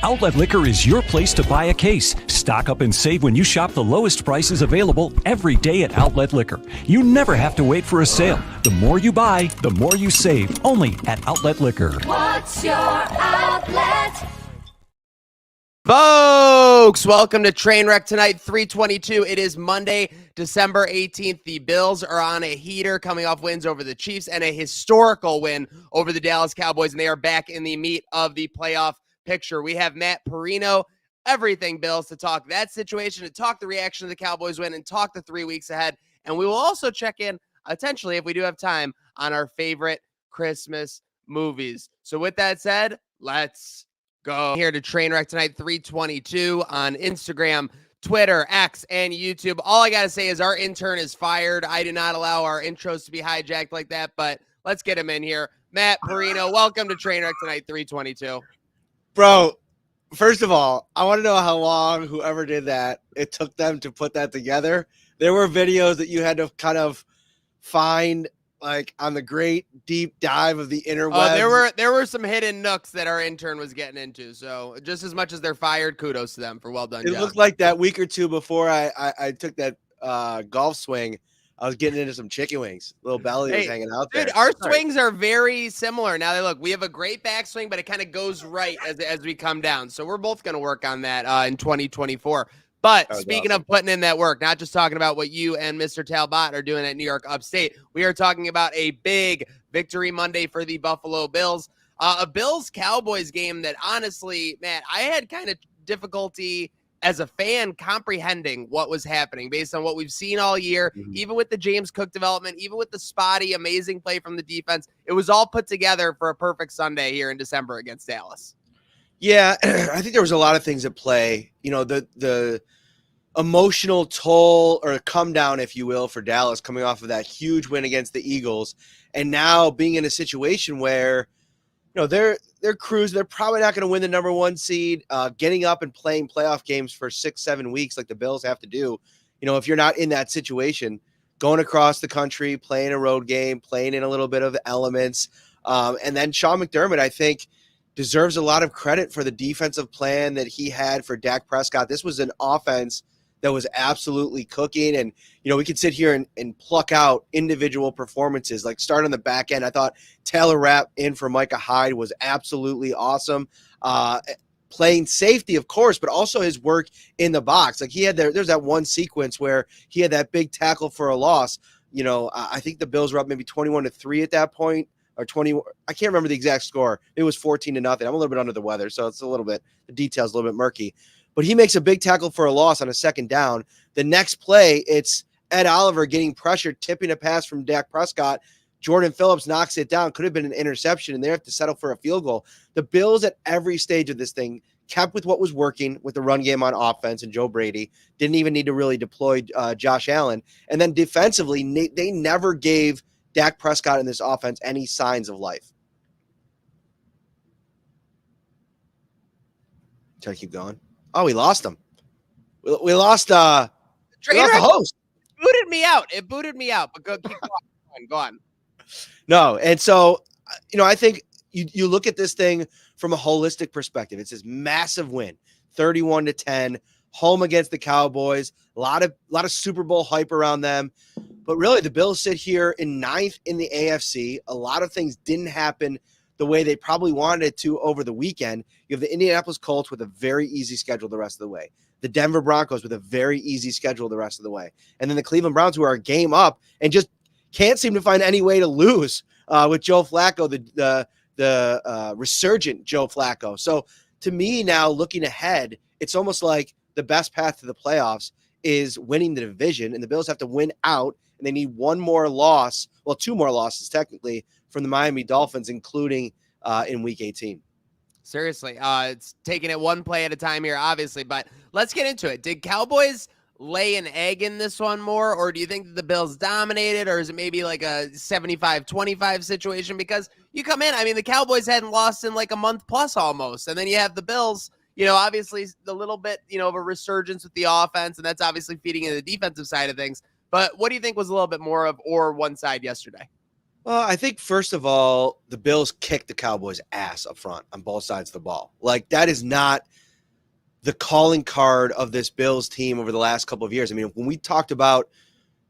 Outlet Liquor is your place to buy a case. Stock up and save when you shop the lowest prices available every day at Outlet Liquor. You never have to wait for a sale. The more you buy, the more you save. Only at Outlet Liquor. What's your outlet? Folks, welcome to Trainwreck tonight, 322. It is Monday, December 18th. The Bills are on a heater coming off wins over the Chiefs and a historical win over the Dallas Cowboys, and they are back in the meat of the playoff picture. We have Matt Parrino, everything Bills, to talk that situation, to talk the reaction of the Cowboys win, and talk the 3 weeks ahead. And we will also check in, potentially, if we do have time, on our favorite Christmas movies. So with that said, let's go. Here to Trainwreck tonight, 322 on Instagram, Twitter, X, and YouTube. All I got to say is our intern is fired. I do not allow our intros to be hijacked like that, but let's get him in here. Matt Parrino, welcome to Trainwreck tonight, 322. Bro, first of all, I want to know how long whoever did that, it took them to put that together. There were videos that you had to kind of find like on the great deep dive of the interwebs. There were some hidden nooks that our intern was getting into. So just as much as they're fired, kudos to them for well done. It looked like that week or two before I took that golf swing, I was getting into some chicken wings. Little belly was hanging out there. Dude, our swings are very similar. Now, we have a great backswing, but it kind of goes right as we come down. So we're both going to work on that in 2024. But speaking of putting in that work, not just talking about what you and Mr. Talbot are doing at New York Upstate, we are talking about a big victory Monday for the Buffalo Bills. A Bills-Cowboys game that, honestly, Matt, I had kind of difficulty as a fan comprehending what was happening based on what we've seen all year, even with the James Cook development, even with the spotty, amazing play from the defense. It was all put together for a perfect Sunday here in December against Dallas. Yeah, I think there was a lot of things at play. You know, the emotional toll or come down, if you will, for Dallas coming off of that huge win against the Eagles, and now being in a situation where, you know, they're cruising. They're probably not going to win the number one seed. Getting up and playing playoff games for 6-7 weeks like the Bills have to do. You know, if you're not in that situation, going across the country, playing a road game, playing in a little bit of the elements, and then Sean McDermott, I think, deserves a lot of credit for the defensive plan that he had for Dak Prescott. This was an offense that was absolutely cooking. And, you know, we could sit here and pluck out individual performances, like start on the back end. I thought Taylor Rapp in for Micah Hyde was absolutely awesome. Playing safety, of course, but also his work in the box. Like there's that one sequence where he had that big tackle for a loss. You know, I think the Bills were up maybe 21-3 at that point, or 20. I can't remember the exact score. It was 14-0. I'm a little bit under the weather, so it's the details a little bit murky. But he makes a big tackle for a loss on a second down. The next play, it's Ed Oliver getting pressured, tipping a pass from Dak Prescott. Jordan Phillips knocks it down. Could have been an interception, and they have to settle for a field goal. The Bills at every stage of this thing kept with what was working with the run game on offense and Joe Brady. Didn't even need to really deploy Josh Allen. And then defensively, they never gave Dak Prescott in this offense any signs of life. Should I keep going? Oh, we lost him. We lost the host. It booted me out, but keep going. Go on. No, and so, you know, I think you look at this thing from a holistic perspective. It's this massive win, 31-10, home against the Cowboys. A lot of Super Bowl hype around them. But really, the Bills sit here in 9th in the AFC. A lot of things didn't happen the way they probably wanted it to over the weekend. You have the Indianapolis Colts with a very easy schedule the rest of the way. The Denver Broncos with a very easy schedule the rest of the way. And then the Cleveland Browns, who are a game up and just can't seem to find any way to lose with Joe Flacco, the resurgent Joe Flacco. So to me now, looking ahead, it's almost like the best path to the playoffs is winning the division, and the Bills have to win out, and they need one more loss, well, two more losses technically, from the Miami Dolphins, including in Week 18. Seriously, it's taking it one play at a time here, obviously, but let's get into it. Did Cowboys lay an egg in this one more, or do you think that the Bills dominated, or is it maybe like a 75-25 situation? Because you come in, I mean, the Cowboys hadn't lost in like a month plus almost, and then you have the Bills, you know, obviously a little bit, you know, of a resurgence with the offense, and that's obviously feeding into the defensive side of things. But what do you think was a little bit more of or one side yesterday? Well, I think first of all, the Bills kicked the Cowboys' ass up front on both sides of the ball. Like, that is not the calling card of this Bills team over the last couple of years. I mean, when we talked about,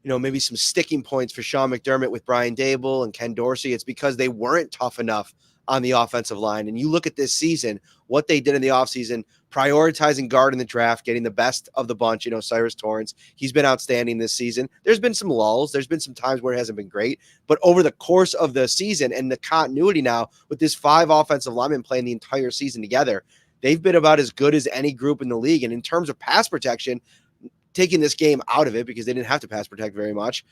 maybe some sticking points for Sean McDermott with Brian Dable and Ken Dorsey, it's because they weren't tough enough on the offensive line. And you look at this season, what they did in the offseason, prioritizing guard in the draft, getting the best of the bunch, Cyrus Torrence. He's been outstanding this season. There's been some lulls. There's been some times where it hasn't been great. But over the course of the season and the continuity now with this 5 offensive linemen playing the entire season together, they've been about as good as any group in the league. And in terms of pass protection, taking this game out of it because they didn't have to pass protect very much,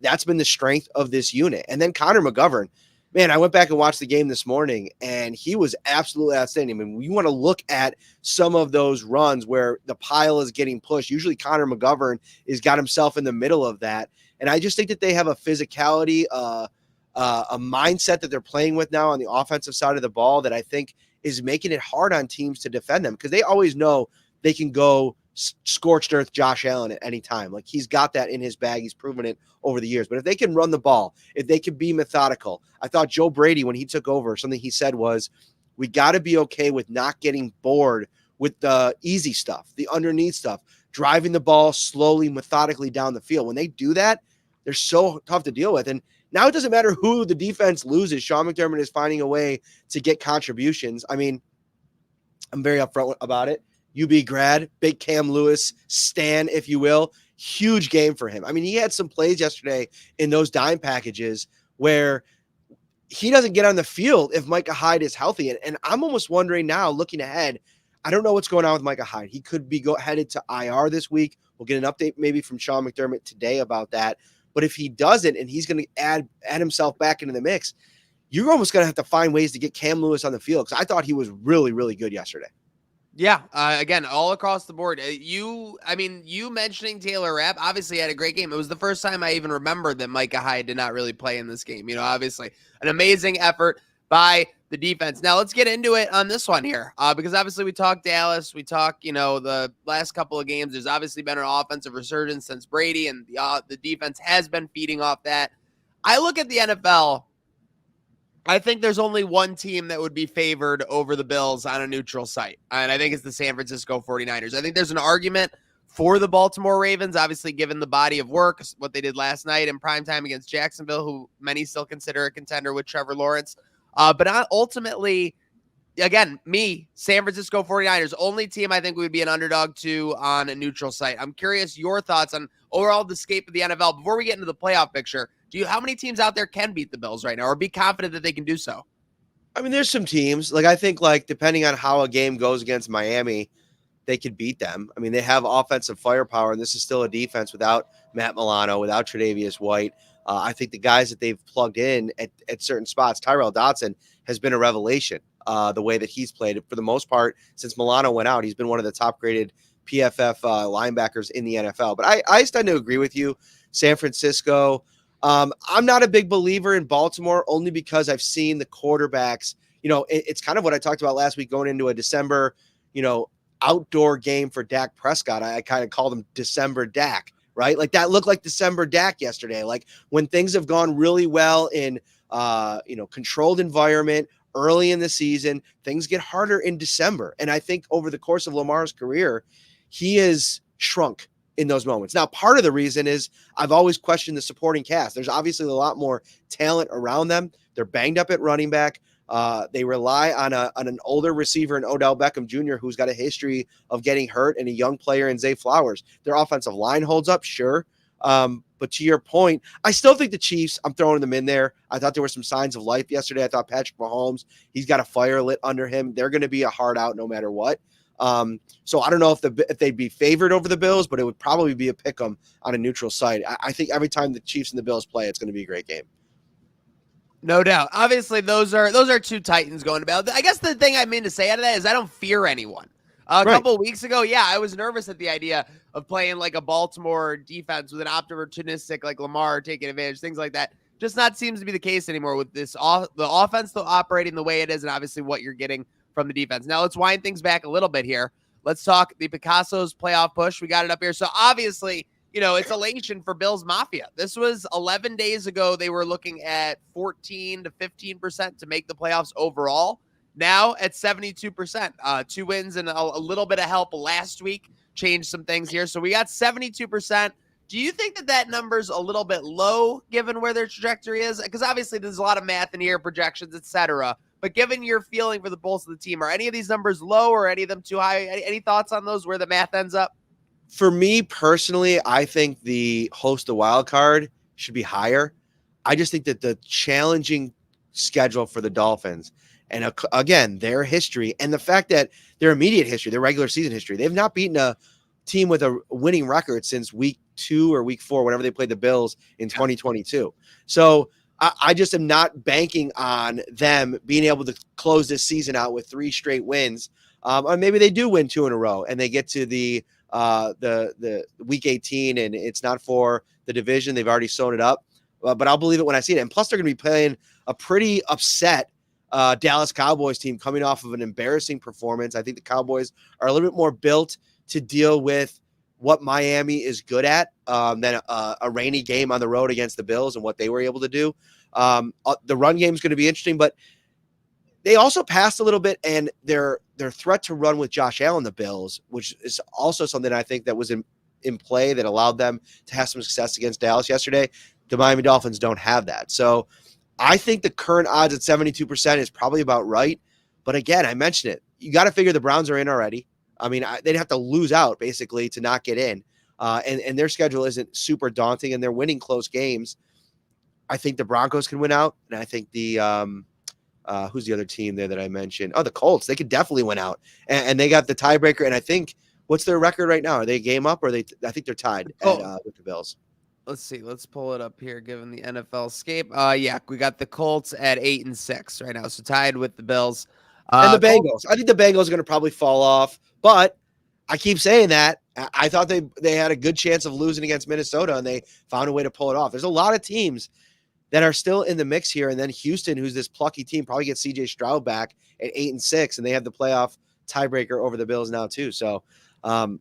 that's been the strength of this unit. And then Connor McGovern, man, I went back and watched the game this morning, and he was absolutely outstanding. I mean, you want to look at some of those runs where the pile is getting pushed. Usually Connor McGovern has got himself in the middle of that. And I just think that they have a physicality, a mindset that they're playing with now on the offensive side of the ball that I think is making it hard on teams to defend them because they always know they can go scorched earth Josh Allen at any time. Like, he's got that in his bag. He's proven it over the years. But if they can run the ball, if they can be methodical, I thought Joe Brady, when he took over, something he said was, we got to be okay with not getting bored with the easy stuff, the underneath stuff, driving the ball slowly, methodically down the field. When they do that, they're so tough to deal with. And now it doesn't matter who the defense loses. Sean McDermott is finding a way to get contributions. I mean, I'm very upfront about it. UB grad, big Cam Lewis stan, if you will. Huge game for him. I mean, he had some plays yesterday in those dime packages where he doesn't get on the field if Micah Hyde is healthy. And I'm almost wondering now, looking ahead, I don't know what's going on with Micah Hyde. He could be headed to IR this week. We'll get an update maybe from Sean McDermott today about that. But if he doesn't, and he's going to add himself back into the mix, you're almost going to have to find ways to get Cam Lewis on the field because I thought he was really, really good yesterday. Yeah, again, all across the board. You mentioning Taylor Rapp obviously had a great game. It was the first time I even remembered that Micah Hyde did not really play in this game. Obviously an amazing effort by the defense. Now let's get into it on this one here because obviously we talked Dallas. We talked, the last couple of games. There's obviously been an offensive resurgence since Brady, and the defense has been feeding off that. I look at the NFL. I think there's only one team that would be favored over the Bills on a neutral site, and I think it's the San Francisco 49ers. I think there's an argument for the Baltimore Ravens, obviously given the body of work, what they did last night in primetime against Jacksonville, who many still consider a contender with Trevor Lawrence. But ultimately, again, San Francisco 49ers, only team I think would be an underdog to on a neutral site. I'm curious your thoughts on overall the scape of the NFL. Before we get into the playoff picture, how many teams out there can beat the Bills right now or be confident that they can do so? I mean, there's some teams. I think, depending on how a game goes against Miami, they could beat them. I mean, they have offensive firepower, and this is still a defense without Matt Milano, without Tre'Davious White. I think the guys that they've plugged in at certain spots, Tyrell Dodson has been a revelation, the way that he's played. For the most part, since Milano went out, he's been one of the top-graded PFF linebackers in the NFL. But I tend to agree with you. San Francisco, I'm not a big believer in Baltimore only because I've seen the quarterbacks. It's kind of what I talked about last week going into a December, outdoor game for Dak Prescott. I kind of called him December Dak, right? Like, that looked like December Dak yesterday. Like, when things have gone really well in, controlled environment early in the season, things get harder in December. And I think over the course of Lamar's career, he has shrunk in those moments. Now, part of the reason is I've always questioned the supporting cast. There's obviously a lot more talent around them. They're banged up at running back. They rely on an older receiver in Odell Beckham Jr., who's got a history of getting hurt, and a young player in Zay Flowers. Their offensive line holds up, sure. But to your point, I still think the Chiefs, I'm throwing them in there. I thought there were some signs of life yesterday. I thought Patrick Mahomes, he's got a fire lit under him. They're going to be a hard out no matter what. So I don't know if they'd be favored over the Bills, but it would probably be a pick 'em on a neutral site. I think every time the Chiefs and the Bills play, it's going to be a great game. No doubt. Obviously, those are two Titans going to battle. I guess the thing I mean to say out of that is I don't fear anyone. A couple of weeks ago, I was nervous at the idea of playing like a Baltimore defense with an opportunistic like Lamar taking advantage, things like that. Just not seems to be the case anymore with this the offense still operating the way it is, and obviously what you're getting from the defense. Now let's wind things back a little bit here. Let's talk the Picasso's playoff push. We got it up here. So obviously it's elation for Bills Mafia. This was 11 days ago. They were looking at 14 to 15% to make the playoffs overall. Now at 72%, 2 wins and a little bit of help last week changed some things here. So we got 72%. Do you think that number's a little bit low given where their trajectory is? Because obviously there's a lot of math in here, projections, etc. But given your feeling for the pulse of the team, are any of these numbers low or any of them too high? Any thoughts on those where the math ends up? For me personally, I think the host the wild card should be higher. I just think that the challenging schedule for the Dolphins and again, their history and the fact that their immediate history, their regular season history, they've not beaten a team with a winning record since week 2 or week 4, whenever they played the Bills in 2022. So I just am not banking on them being able to close this season out with 3 straight wins. Or maybe they do win 2 in a row and they get to the week 18 and it's not for the division. They've already sewn it up, but I'll believe it when I see it. And plus they're going to be playing a pretty upset Dallas Cowboys team coming off of an embarrassing performance. I think the Cowboys are a little bit more built to deal with what Miami is good at than a rainy game on the road against the Bills and what they were able to do. The run game is going to be interesting, but they also passed a little bit, and their threat to run with Josh Allen, the Bills, which is also something I think that was in play that allowed them to have some success against Dallas yesterday. The Miami Dolphins don't have that. So I think the current odds at 72% is probably about right. But again, I mentioned it. You got to figure the Browns are in already. I mean, they'd have to lose out basically to not get in. And their schedule isn't super daunting, and they're winning close games. I think the Broncos can win out, and I think the who's the other team there that I mentioned? Oh, the Colts. They could definitely win out, and they got the tiebreaker. And I think what's their record right now? Are they a game up, or I think they're tied with the Bills. Let's see. Let's pull it up here. Given the NFL scape, yeah, we got the Colts at 8-6 right now, so tied with the Bills and the Bengals. I think the Bengals are going to probably fall off, but I keep saying that. I thought they had a good chance of losing against Minnesota, and they found a way to pull it off. There's a lot of teams that are still in the mix here, and then Houston, who's this plucky team, probably gets C.J. Stroud back at 8-6, and they have the playoff tiebreaker over the Bills now too. So I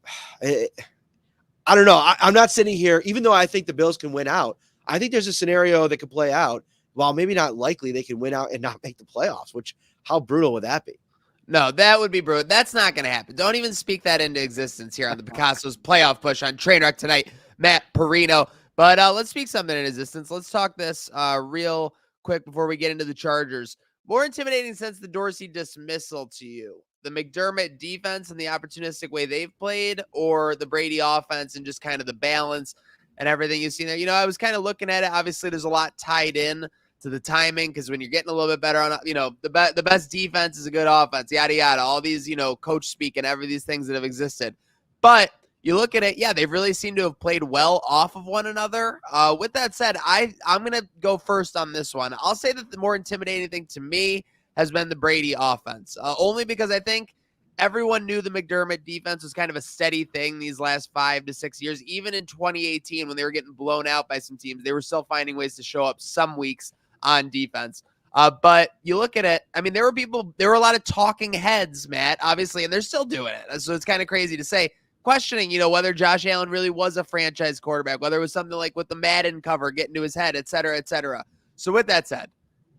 don't know. I'm not sitting here, even though I think the Bills can win out. I think there's a scenario that could play out. While maybe not likely, they can win out and not make the playoffs, which how brutal would that be? No, that would be brutal. That's not going to happen. Don't even speak that into existence here on the Picasso's playoff push on Trainwreck tonight, Matt Parrino. But let's speak something in existence. Let's talk this real quick before we get into the Chargers. More intimidating since the Dorsey dismissal to you, the McDermott defense and the opportunistic way they've played, or the Brady offense and just kind of the balance and everything you've seen there? I was kind of looking at it. Obviously, there's a lot tied in to the timing, because when you're getting a little bit better on, the best defense is a good offense, yada, yada, all these, coach speak and every these things that have existed. But you look at it, yeah, they've really seemed to have played well off of one another. With that said, I'm going to go first on this one. I'll say that the more intimidating thing to me has been the Brady offense, only because I think everyone knew the McDermott defense was kind of a steady thing these last 5 to 6 years. Even in 2018, when they were getting blown out by some teams, they were still finding ways to show up some weeks on defense. But you look at it, I mean, there were a lot of talking heads, Matt, obviously, and they're still doing it. So it's kind of crazy to say, questioning, whether Josh Allen really was a franchise quarterback, whether it was something like with the Madden cover getting to his head, et cetera, et cetera. So with that said,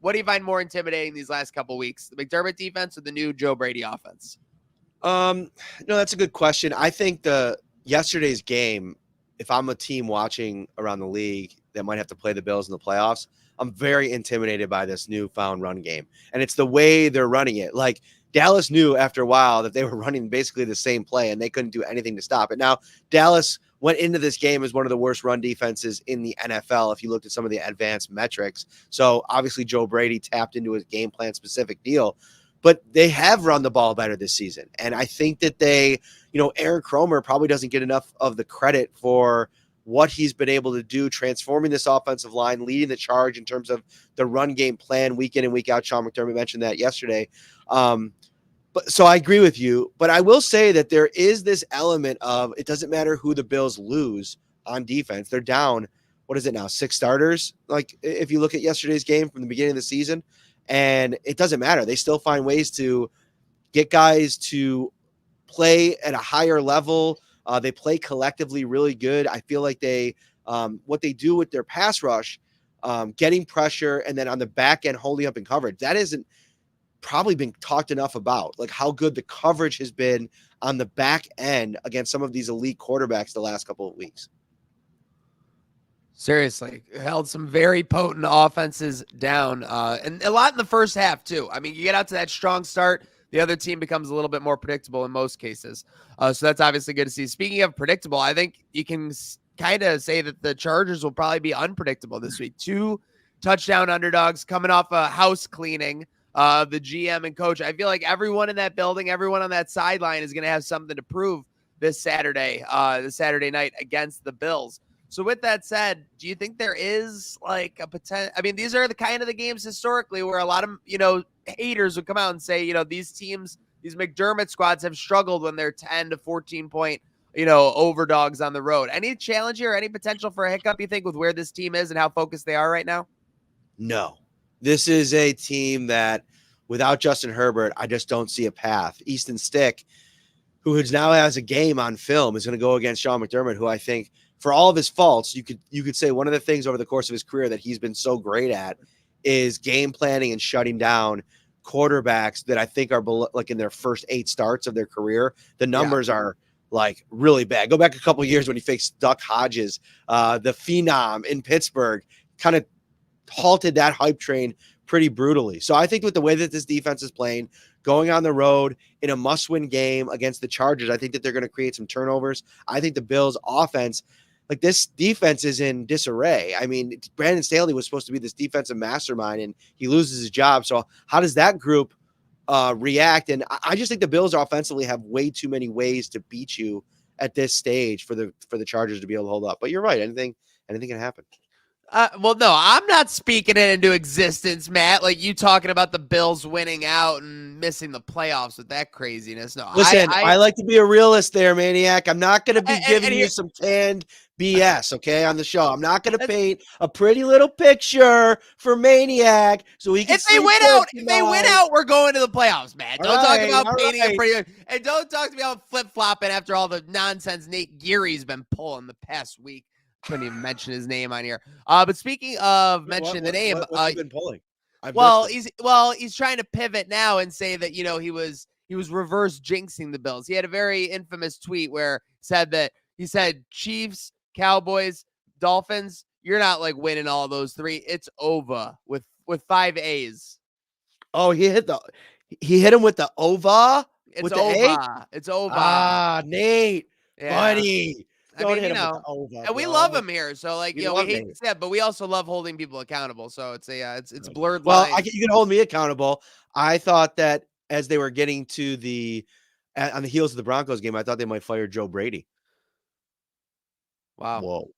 what do you find more intimidating these last couple weeks, the McDermott defense or the new Joe Brady offense? No, that's a good question. I think yesterday's game, if I'm a team watching around the league that might have to play the Bills in the playoffs, I'm very intimidated by this newfound run game. And it's the way they're running it. Like, Dallas knew after a while that they were running basically the same play and they couldn't do anything to stop it. Now, Dallas went into this game as one of the worst run defenses in the NFL if you looked at some of the advanced metrics. So obviously Joe Brady tapped into his game plan specific deal, but they have run the ball better this season. And I think that Aaron Cromer probably doesn't get enough of the credit for what he's been able to do, transforming this offensive line, leading the charge in terms of the run game plan week in and week out. Sean McDermott mentioned that yesterday. So I agree with you, but I will say that there is this element of it doesn't matter who the Bills lose on defense. They're down, what is it now, 6 starters? Like, if you look at yesterday's game from the beginning of the season, and it doesn't matter. They still find ways to get guys to play at a higher level, They play collectively really good. I feel like they what they do with their pass rush, getting pressure, and then on the back end holding up in coverage. That isn't probably been talked enough about, like how good the coverage has been on the back end against some of these elite quarterbacks the last couple of weeks. Seriously, held some very potent offenses down, and a lot in the first half too. I mean, you get out to that strong start, the other team becomes a little bit more predictable in most cases. So that's obviously good to see. Speaking of predictable, I think you can kind of say that the Chargers will probably be unpredictable this week. 2 touchdown underdogs coming off a house cleaning. The GM and coach. I feel like everyone in that building, everyone on that sideline is going to have something to prove this Saturday night against the Bills. So with that said, do you think there is like a potential? I mean, these are the kind of the games historically where a lot of, haters would come out and say, these teams, these McDermott squads have struggled when they're 10 to 14 point, overdogs on the road. Any challenge here, any potential for a hiccup, you think, with where this team is and how focused they are right now? No, this is a team that without Justin Herbert, I just don't see a path. Easton Stick, who now has a game on film, is going to go against Sean McDermott, who I think, for all of his faults, you could say one of the things over the course of his career that he's been so great at is game planning and shutting down quarterbacks that I think are like in their first 8 starts of their career. The numbers are like really bad. Go back a couple of years when he faced Duck Hodges, the phenom in Pittsburgh, kind of halted that hype train pretty brutally. So I think with the way that this defense is playing, going on the road in a must-win game against the Chargers, I think that they're going to create some turnovers. I think the Bills' offense, like this defense, is in disarray. I mean, Brandon Staley was supposed to be this defensive mastermind, and he loses his job. So how does that group react? And I just think the Bills offensively have way too many ways to beat you at this stage for the Chargers to be able to hold up. But you're right. Anything can happen. Well, no, I'm not speaking it into existence, Matt. Like you talking about the Bills winning out and missing the playoffs with that craziness. No, listen, I like to be a realist there, Maniac. I'm not going to be giving you some canned BS, okay, on the show. I'm not going to paint a pretty little picture for Maniac so he can. If they win out, we're going to the playoffs, man. Don't talk about painting a pretty, and don't talk to me about flip flopping after all the nonsense Nate Geary's been pulling the past week. Couldn't even mention his name on here. But speaking of mentioning the name, what's he been pulling? He's trying to pivot now and say that he was reverse jinxing the Bills. He had a very infamous tweet where he said Chiefs, Cowboys, Dolphins, you're not like winning all those 3. It's over with 5 A's. Oh, he hit him with the over. It's over. It's over. Ah, Nate, buddy. I mean, and we love him here. So, like, we hate to say it, but we also love holding people accountable. So it's it's blurred lines. Well, you can hold me accountable. I thought that as they were getting to on the heels of the Broncos game, I thought they might fire Joe Brady. Wow. Whoa.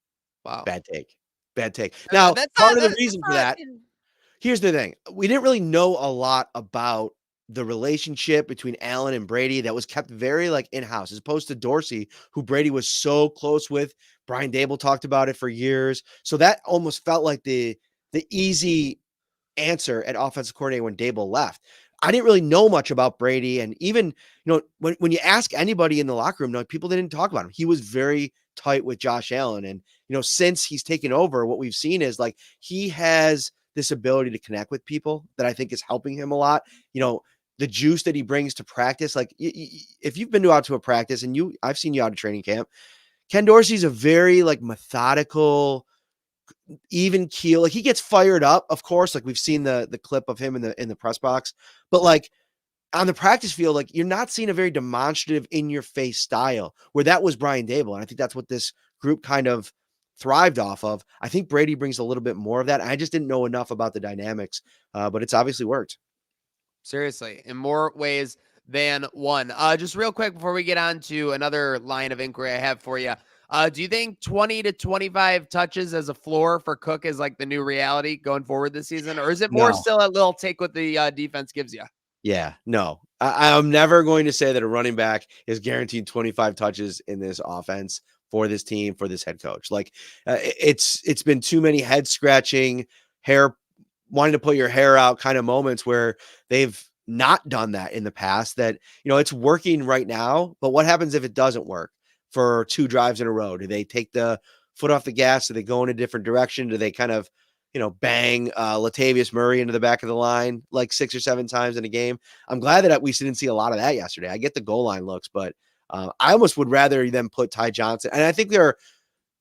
Wow. Bad take. Now, part of the reason for that, here's the thing. We didn't really know a lot about the relationship between Allen and Brady that was kept very like in-house, as opposed to Dorsey, who Brady was so close with. Brian Daboll talked about it for years. So that almost felt like the easy answer at offensive coordinator when Daboll left. I didn't really know much about Brady. And even, when you ask anybody in the locker room, people didn't talk about him. He was very tight with Josh Allen. And, since he's taken over, what we've seen is like, he has this ability to connect with people that I think is helping him a lot. The juice that he brings to practice, like if you've been out to a practice and I've seen you out of training camp, Ken Dorsey's a very like methodical, even keel. Like he gets fired up, of course. Like we've seen the clip of him in the press box, but like on the practice field, like you're not seeing a very demonstrative in your face style where that was Brian Daboll. And I think that's what this group kind of thrived off of. I think Brady brings a little bit more of that. I just didn't know enough about the dynamics, but it's obviously worked. Seriously, in more ways than one. Just real quick before we get on to another line of inquiry I have for you. Do you think 20 to 25 touches as a floor for Cook is like the new reality going forward this season? Or is it more still a little take what the defense gives you? Yeah, no. I'm never going to say that a running back is guaranteed 25 touches in this offense for this team, for this head coach. Like it's been too many head scratching, wanting to put your hair out kind of moments where they've not done that in the past, that, it's working right now, but what happens if it doesn't work for 2 drives in a row? Do they take the foot off the gas? Do they go in a different direction? Do they kind of, bang Latavius Murray into the back of the line like 6 or 7 times in a game? I'm glad that we didn't see a lot of that yesterday. I get the goal line looks, but I almost would rather them put Ty Johnson. And I think they're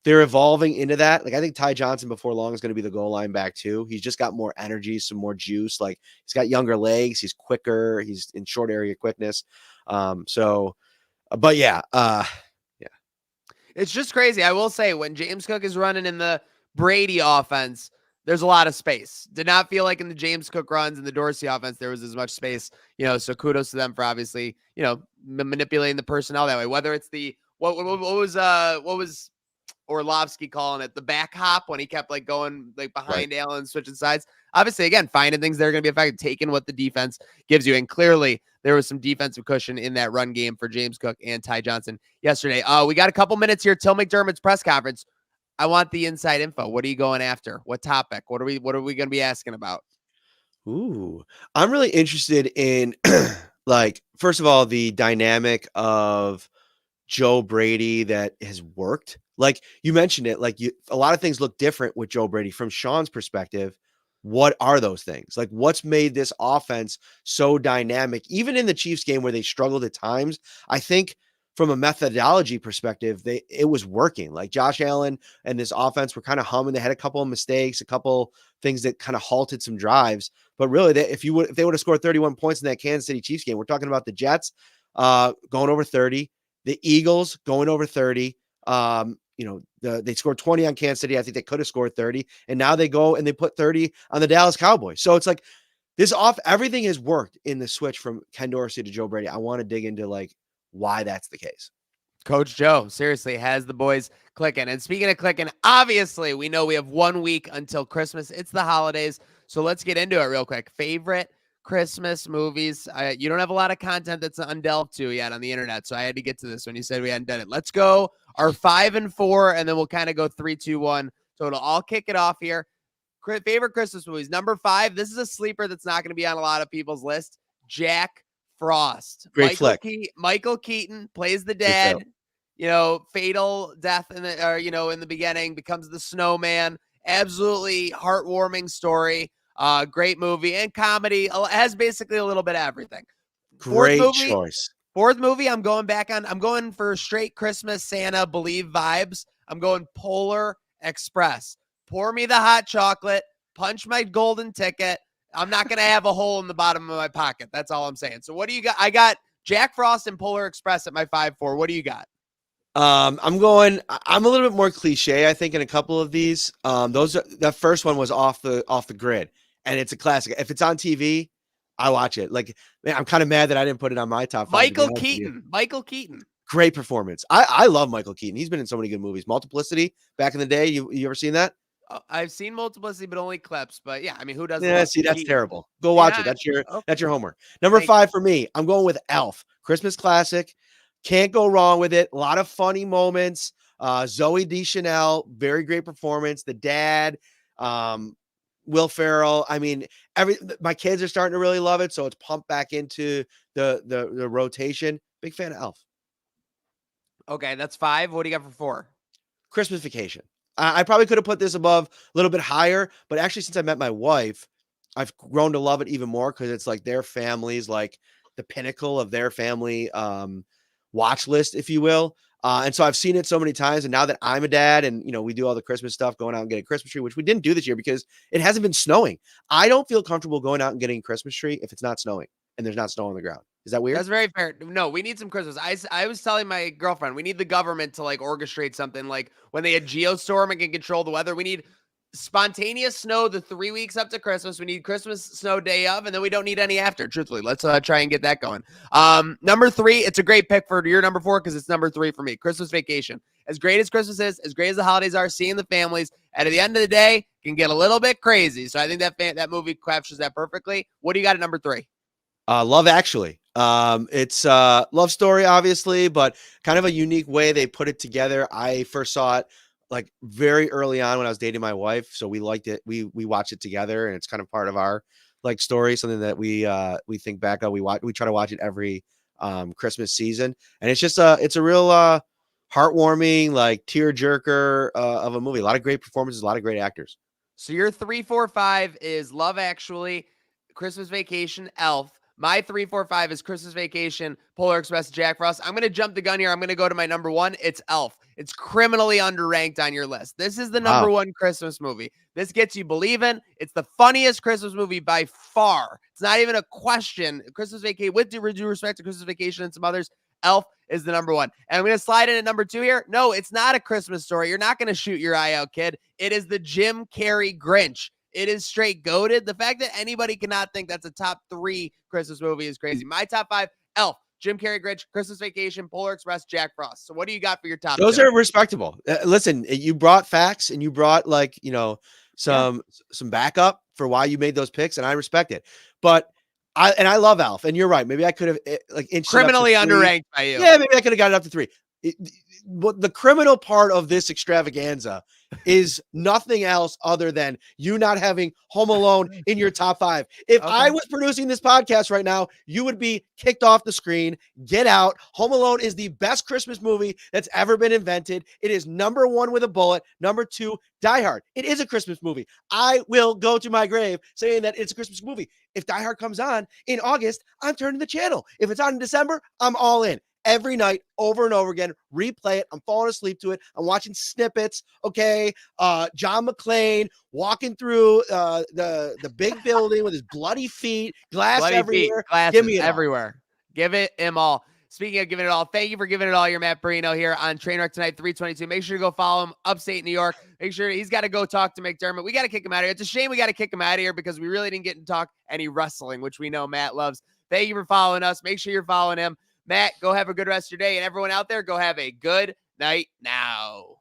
evolving into that. Like, I think Ty Johnson before long is going to be the goal line back too. He's just got more energy, some more juice. Like, he's got younger legs. He's quicker. He's in short area quickness. But yeah. It's just crazy. I will say, when James Cook is running in the Brady offense, there's a lot of space. Did not feel like in the James Cook runs in the Dorsey offense, there was as much space, so kudos to them for obviously, manipulating the personnel that way, whether it's the, what was Orlovsky calling it, the back hop, when he kept like going like behind Right. Allen, switching sides. Obviously, again, finding things that are going to be effective, taking what the defense gives you. And clearly there was some defensive cushion in that run game for James Cook and Ty Johnson yesterday. We got a couple minutes here till McDermott's press conference. I want the inside info. What are you going after? What topic? What are we going to be asking about? Ooh, I'm really interested in like, first of all, the dynamic of Joe Brady that has worked. Like, you mentioned it, like, a lot of things look different with Joe Brady from Sean's perspective. What are those things? Like, what's made this offense so dynamic? Even in the Chiefs game where they struggled at times, I think from a methodology perspective, it was working. Like, Josh Allen and this offense were kind of humming. They had a couple of mistakes, a couple things that kind of halted some drives. But really, if they would have scored 31 points in that Kansas City Chiefs game, we're talking about the Jets going over 30, the Eagles going over 30. They scored 20 on Kansas City. I think they could have scored 30, and now they go and they put 30 on the Dallas Cowboys. So it's like everything has worked in the switch from Ken Dorsey to Joe Brady. I want to dig into like why that's the case. Coach Joe seriously has the boys clicking. And speaking of clicking, obviously we know we have 1 week until Christmas. It's the holidays. So let's get into it real quick. Favorite Christmas movies. You don't have a lot of content that's undelved to yet on the internet, so I had to get to this when you said we hadn't done it. Let's go our 5 and 4, and then we'll kind of go 3, 2, 1 total. I'll kick it off here. Favorite Christmas movies. Number 5. This is a sleeper that's not going to be on a lot of people's list. Jack Frost. Great flick. Michael Keaton plays the dad. Fatal death in the beginning, becomes the snowman. Absolutely heartwarming story. Great movie and comedy. Has basically a little bit of everything. Great choice. Fourth movie, I'm going for straight Christmas Santa believe vibes. I'm going Polar Express. Pour me the hot chocolate, punch my golden ticket. I'm not going to have a hole in the bottom of my pocket. That's all I'm saying. So what do you got? I got Jack Frost and Polar Express at my 5-4. What do you got? I'm a little bit more cliche, I think, in a couple of these. That first one was off the grid, and it's a classic. If it's on TV, I watch it. Like, man, I'm kind of mad that I didn't put it on my top 5. Michael Keaton. Great performance. I love Michael Keaton. He's been in so many good movies. Multiplicity back in the day. You ever seen that? I've seen Multiplicity, but only clips. But yeah, I mean, who doesn't? Yeah, see, that's terrible. Go watch it. That's your homework. Number 5 for me. I'm going with Elf. Christmas classic. Can't go wrong with it. A lot of funny moments. Zoe Deschanel, very great performance. The dad, Will Ferrell. I mean, my kids are starting to really love it, so it's pumped back into the rotation. Big fan of Elf. Okay, that's 5. What do you got for 4? Christmas Vacation. I probably could have put this above a little bit higher, but actually, since I met my wife, I've grown to love it even more because it's like their family's like the pinnacle of their family watch list, if you will. And so I've seen it so many times. And now that I'm a dad and, we do all the Christmas stuff, going out and getting a Christmas tree, which we didn't do this year because it hasn't been snowing. I don't feel comfortable going out and getting a Christmas tree if it's not snowing and there's not snow on the ground. Is that weird? That's very fair. No, we need some Christmas. I was telling my girlfriend, we need the government to like orchestrate something like when they had Geostorm and can control the weather. We need spontaneous snow the 3 weeks up to Christmas. We need Christmas snow day of, and then we don't need any after. Truthfully, let's try and get that going. Number 3, it's a great pick for your number 4 because it's number 3 for me. Christmas Vacation. As great as Christmas is, as great as the holidays are, seeing the families, and at the end of the day, can get a little bit crazy. So I think that movie captures that perfectly. What do you got at number 3? Love Actually. It's a love story, obviously, but kind of a unique way they put it together. I first saw it like very early on when I was dating my wife, so we liked it. We watched it together, and it's kind of part of our like story, something that we think back on. We try to watch it every Christmas season, and it's just it's a real heartwarming, like tearjerker of a movie. A lot of great performances, a lot of great actors. So your 3, 4, 5 is Love Actually, Christmas Vacation, Elf. My 3, 4, 5 is Christmas Vacation, Polar Express, Jack Frost. I'm going to jump the gun here. I'm going to go to my number 1. It's Elf. It's criminally underranked on your list. This is the number 1 Christmas movie. This gets you believing. It's the funniest Christmas movie by far. It's not even a question. Christmas Vacation, with due respect to Christmas Vacation and some others, Elf is the number 1. And I'm going to slide in at number 2 here. No, it's not a Christmas Story. You're not going to shoot your eye out, kid. It is the Jim Carrey Grinch. It is straight goated. The fact that anybody cannot think that's a top 3 Christmas movie is crazy. My top 5, Elf, Jim Carrey Grinch, Christmas Vacation, Polar Express, Jack Frost. So what do you got for your top Those 2? are respectable. Listen, you brought facts and you brought some backup for why you made those picks, and I respect it. But I love Elf, and you're right. Maybe I could have inched criminally it up to 3. underranked by you. Yeah, maybe I could have got it up to 3. What the criminal part of this extravaganza is nothing else other than you not having Home Alone in your top 5. If I was producing this podcast right now, you would be kicked off the screen. Get out. Home Alone is the best Christmas movie that's ever been invented. It is number 1 with a bullet. Number 2, Die Hard. It is a Christmas movie. I will go to my grave saying that it's a Christmas movie. If Die Hard comes on in August, I'm turning the channel. If it's on in December, I'm all in. Every night, over and over again, replay it. I'm falling asleep to it. I'm watching snippets. Okay, John McClane walking through the big building with his bloody feet, glass Bloody everywhere. feet, glasses Give me it everywhere. Give it him all. Speaking of giving it all, thank you for giving it all. You're Matt Parrino here on Trainwreck Tonight 322. Make sure to go follow him, upstate New York. Make sure he's got to go talk to McDermott. We got to kick him out of here. It's a shame we got to kick him out of here because we really didn't get to talk any wrestling, which we know Matt loves. Thank you for following us. Make sure you're following him. Matt, go have a good rest of your day. And everyone out there, go have a good night now.